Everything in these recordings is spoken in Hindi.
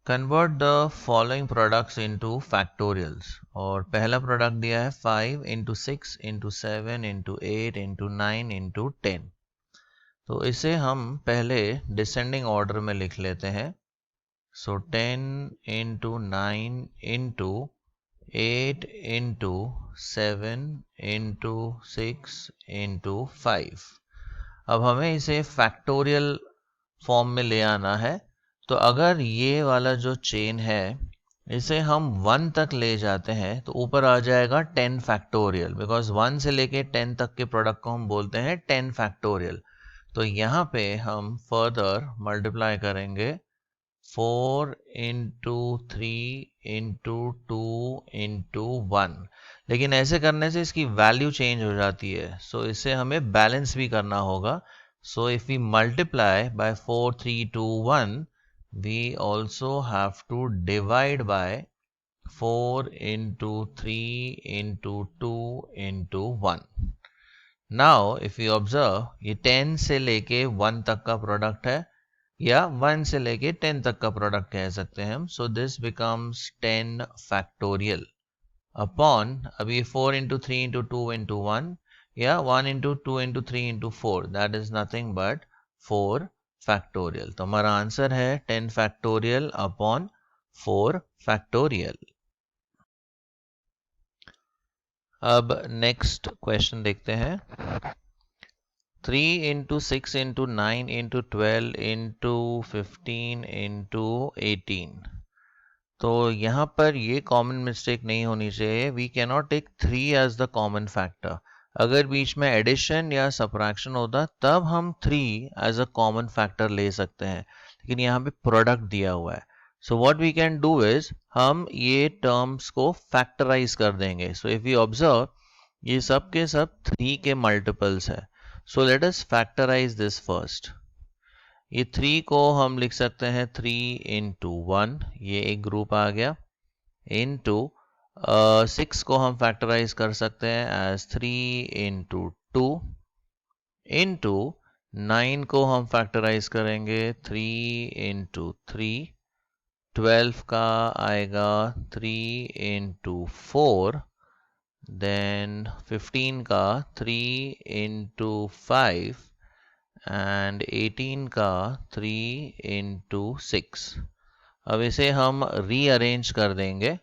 Convert the following products into factorials. और पहला प्रोडक्ट दिया है 5 into 6 into 7 into 8 into 9 into 10। तो इसे हम पहले डिसेंडिंग ऑर्डर में लिख लेते हैं। सो 10 into 9 into 8 into 7 into 6 into 5। अब हमें इसे फैक्टोरियल फॉर्म में ले आना है। तो अगर ये वाला जो चेन है इसे हम 1 तक ले जाते हैं तो ऊपर आ जाएगा 10 फैक्टोरियल, बिकॉज 1 से लेके 10 तक के प्रोडक्ट को हम बोलते हैं 10 फैक्टोरियल। तो यहाँ पे हम फर्दर मल्टीप्लाई करेंगे 4 इंटू 3 इंटू 2 इंटू 1। लेकिन ऐसे करने से इसकी वैल्यू चेंज हो जाती है, सो इसे हमें बैलेंस भी करना होगा। So if we multiply by 4 3 2 1, we also have to divide by 4 into 3 into 2 into 1. Now if you observe, ये 10 से लेके 1 तक का प्रोडक्ट है, या 1 से लेके 10 तक का प्रोडक्ट कह सकते हैं हम। सो दिस बिकम्स 10 फैक्टोरियल अपॉन, अभी 4 इंटू 3 इंटू 2 इंटू 1, या 1 into 2 into 3 into 4, that is nothing but 4 factorial. तो हमारा आंसर है 10 फैक्टोरियल अपॉन 4 फैक्टोरियल। अब नेक्स्ट क्वेश्चन देखते हैं। 3 into 6 into 9 into 12 into 15 into 18। तो यहाँ पर ये कॉमन मिस्टेक नहीं होनी चाहिए। We can not take 3 as the common factor. अगर बीच में एडिशन या सब्ट्रैक्शन होता तब हम 3 एज अ कॉमन फैक्टर ले सकते हैं, लेकिन यहाँ पे प्रोडक्ट दिया हुआ है। So what we can do is, हम ये टर्म्स को फैक्टराइज कर देंगे। सो इफ यू ऑब्जर्व, ये सब के सब 3 के मल्टीपल्स है। So let us factorize this first. ये 3 को हम लिख सकते हैं 3 इंटू 1, ये एक ग्रुप आ गया, इंटू 6 को हम फैक्टराइज कर सकते हैं एज 3 इंटू 2, इंटू 9 को हम फैक्टराइज करेंगे 3 इंटू 3, 12 का आएगा 3 इंटू 4, देन 15 का 3 इंटू 5 एंड 18 का 3 इंटू 6। अब इसे हम रीअरेंज कर देंगे।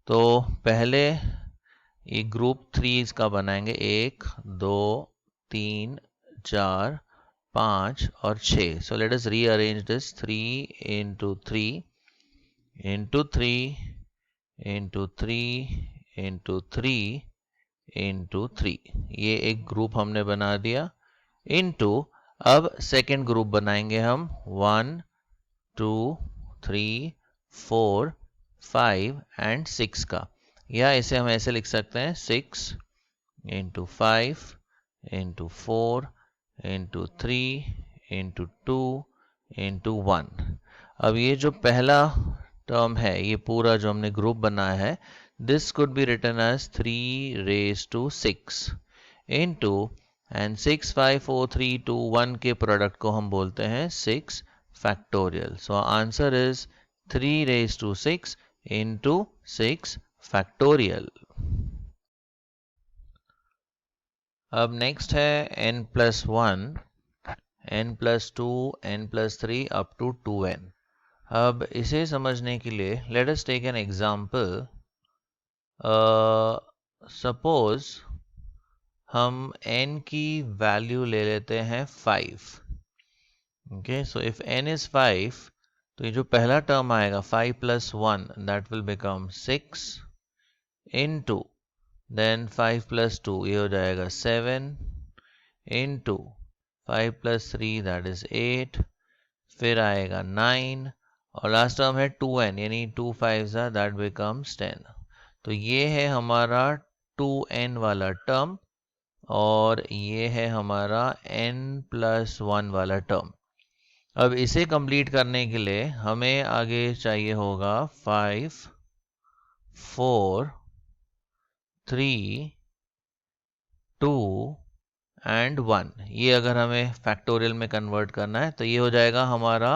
तो पहले ये ग्रुप 3 का बनाएंगे, 1 2 3 4 5 और 6। सो let us rearrange this, 3 into 3 into 3 into 3 into 3 into 3। ये एक ग्रुप हमने बना दिया। इंटू, अब सेकेंड ग्रुप बनाएंगे हम 1 2 3 4 5 एंड 6 का, या इसे हम ऐसे लिख सकते हैं 6 into 5 into 4 into 3 into 2 into 1। अब ये जो पहला टर्म है, ये पूरा जो हमने ग्रुप बनाया है, this could be written as 3 raise to 6 into, and 6 5 4 3 2 1 के प्रोडक्ट को हम बोलते हैं 6 factorial. So answer is 3 raise to 6 into 6 factorial. अब नेक्स्ट है n+1, n+2, n+3 up to 2n। अब इसे समझने के लिए let us take an example. Suppose हम n की वैल्यू ले लेते हैं 5। Okay, so if n is 5, तो ये जो पहला टर्म आएगा 5 + 1, that will become 6 into, then 5 + 2, ये हो जाएगा 7 इंटू 5 + 3, दैट इज 8, फिर आएगा 9, और लास्ट टर्म है 2n, यानी 2 5s दैट बिकम्स 10। तो ये है हमारा 2n वाला टर्म, और ये है हमारा n+1 वाला टर्म। अब इसे कंप्लीट करने के लिए हमें आगे चाहिए होगा 5 4 3 2 एंड 1। ये अगर हमें फैक्टोरियल में कन्वर्ट करना है तो ये हो जाएगा हमारा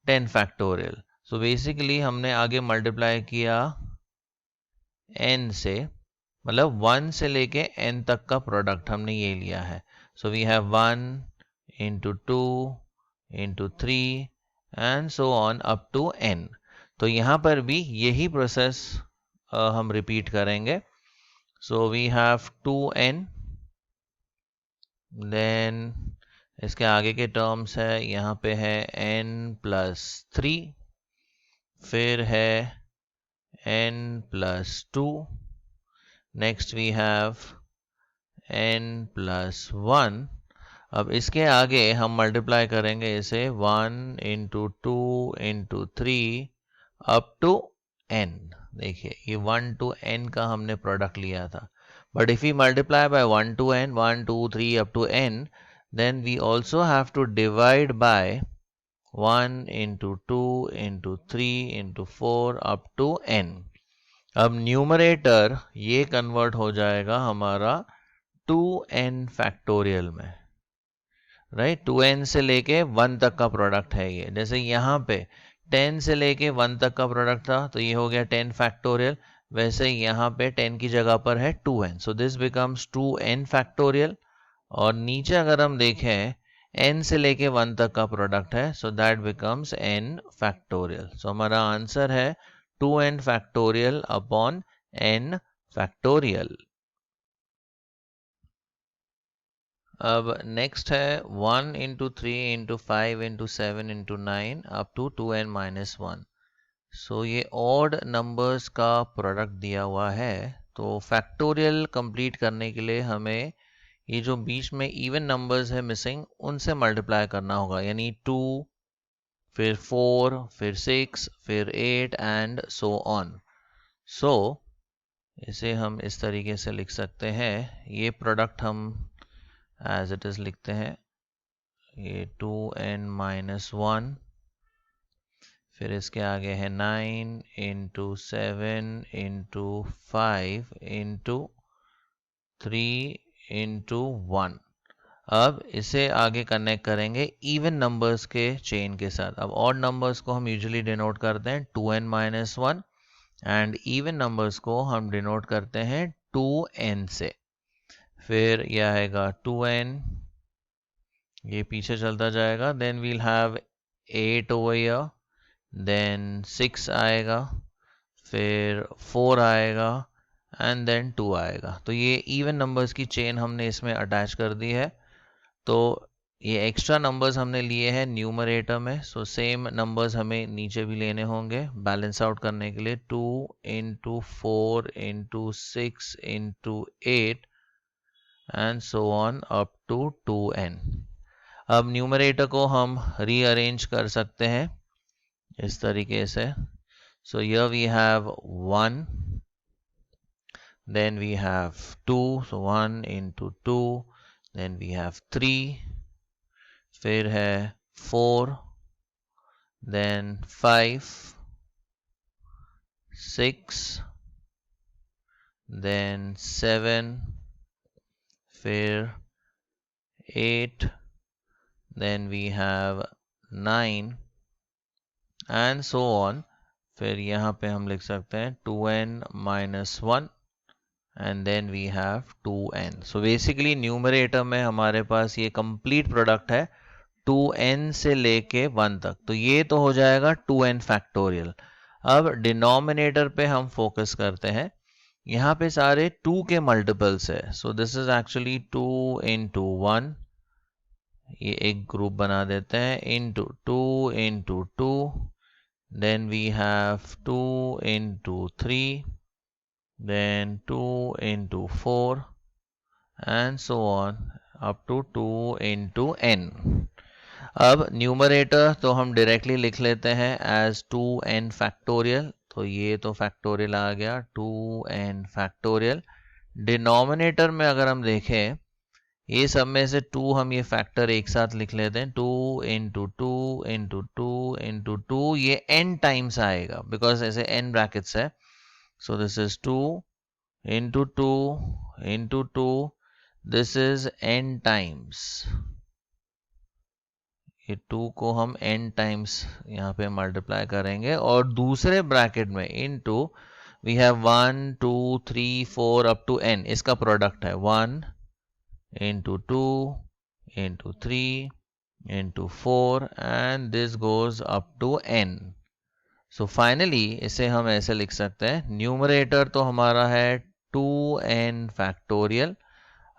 10 फैक्टोरियल। सो बेसिकली हमने आगे मल्टीप्लाई किया n से, मतलब 1 से लेके n तक का प्रोडक्ट हमने ये लिया है. So we have 1 into 2 into 3 and so on up to n. तो यहाँ पर भी यही प्रोसेस हम रिपीट करेंगे. सो वी हैव 2n, देन इसके आगे के टर्म्स है, यहाँ पे है n plus 3, फिर है n plus 2, next we have n plus 1. अब इसके आगे हम मल्टीप्लाई करेंगे इसे 1 into 2 into 3 up to n. देखिए ये 1 to n का हमने प्रोडक्ट लिया था. But if we multiply by 1 to n, 1 2 3 up to n, then we also have to divide by 1 into 2 into 3 into 4 up to n. अब न्यूमरेटर ये कन्वर्ट हो जाएगा हमारा 2n फैक्टोरियल में, राइट. 2n से लेके 1 तक का प्रोडक्ट है ये. जैसे यहाँ पे 10 से लेके 1 तक का प्रोडक्ट था तो ये हो गया 10 फैक्टोरियल, वैसे यहाँ पे 10 की जगह पर है 2n. So this becomes 2n factorial. और नीचे अगर हम देखें n से लेके 1 तक का प्रोडक्ट है, so that becomes n factorial. So हमारा आंसर है 2n factorial upon n factorial. अब नेक्स्ट है 1 into 3 into 5 into 7 into 9 up to 2n minus 1. सो ये ऑड नंबर्स का प्रोडक्ट दिया हुआ है. तो फैक्टोरियल कंप्लीट करने के लिए हमें ये जो बीच में इवन नंबर्स है मिसिंग, उनसे मल्टीप्लाई करना होगा. यानी 2, फिर 4, फिर 6, फिर 8 एंड सो ऑन. सो इसे हम इस तरीके से लिख सकते हैं. ये प्रोडक्ट हम एज इट इज लिखते हैं. ये 2n minus 1, फिर इसके आगे है 9 into 7 into 5 into 3 into 1. अब इसे आगे कनेक्ट करेंगे इवन नंबर्स के चेन के साथ. अब ऑड नंबर्स को हम यूजुअली डिनोट करते हैं 2n minus 1 and even numbers को हम डिनोट करते हैं 2n से. फिर यह आएगा 2n, ये पीछे चलता जाएगा. Then we'll have 8 over here, then 6 आएगा, फिर 4 आएगा एंड देन 2 आएगा. तो ये इवन नंबर्स की चेन हमने इसमें अटैच कर दी है. तो ये एक्स्ट्रा नंबर्स हमने लिए हैं न्यूमरेटर में. सो सेम नंबर्स हमें नीचे भी लेने होंगे बैलेंस आउट करने के लिए. 2 into 4 into 6 into 8 and so on up to 2n. अब न्यूमरेटर को हम रीअरेंज कर सकते हैं इस तरीके से. So here we have 1, then we have 2, so 1 into 2, then we have 3, फिर है 4, देन 5, 6, देन 7, फिर 8, then we have 9 and so on. फिर यहाँ पे हम लिख सकते हैं 2n minus 1 and then we have 2n. So basically numerator में हमारे पास ये complete प्रोडक्ट है 2n से लेके 1 तक. तो ये तो हो जाएगा 2n फैक्टोरियल. अब डिनोमिनेटर पे हम फोकस करते हैं. यहाँ पे सारे 2 के मल्टीपल्स है. So this is actually 2 into 1, ये एक ग्रुप बना देते हैं, into 2 into 2, then we have 2 into 3, then 2 into 4 and so on up to 2 into n. अब न्यूमरेटर तो हम डायरेक्टली लिख लेते हैं एज 2n फैक्टोरियल. तो ये तो फैक्टोरियल आ गया 2n फैक्टोरियल. डिनोमिनेटर में अगर हम देखें, ये सब में से 2 हम ये फैक्टर एक साथ लिख लेते हैं. 2 into 2 into 2 into 2, ये n टाइम्स आएगा बिकॉज ऐसे n ब्रैकेट्स है. So this is 2 into 2 into 2, this is n times. ये 2 को हम n टाइम्स यहाँ पे मल्टीप्लाई करेंगे और दूसरे ब्रैकेट में into we have 1 2 3 4 up to n, इसका प्रोडक्ट है 1 into 2 into 3 into 4 and this goes up to n. So finally इसे हम ऐसे लिख सकते हैं, न्यूमरेटर तो हमारा है 2n फैक्टोरियल,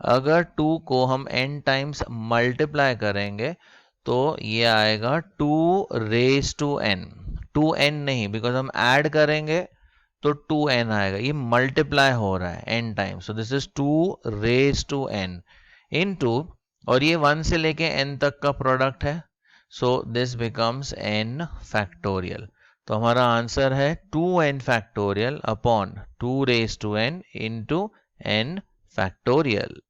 अगर 2 को हम n टाइम्स मल्टीप्लाई करेंगे तो ये आएगा 2 रेज टू n, 2n नहीं, बिकॉज हम ऐड करेंगे तो 2n आएगा, ये मल्टीप्लाई हो रहा है n times, so this is 2 raise to n into, और ये 1 से लेके n तक का प्रोडक्ट है, so this becomes n factorial. तो हमारा आंसर है 2n factorial upon 2 raise to n into n factorial.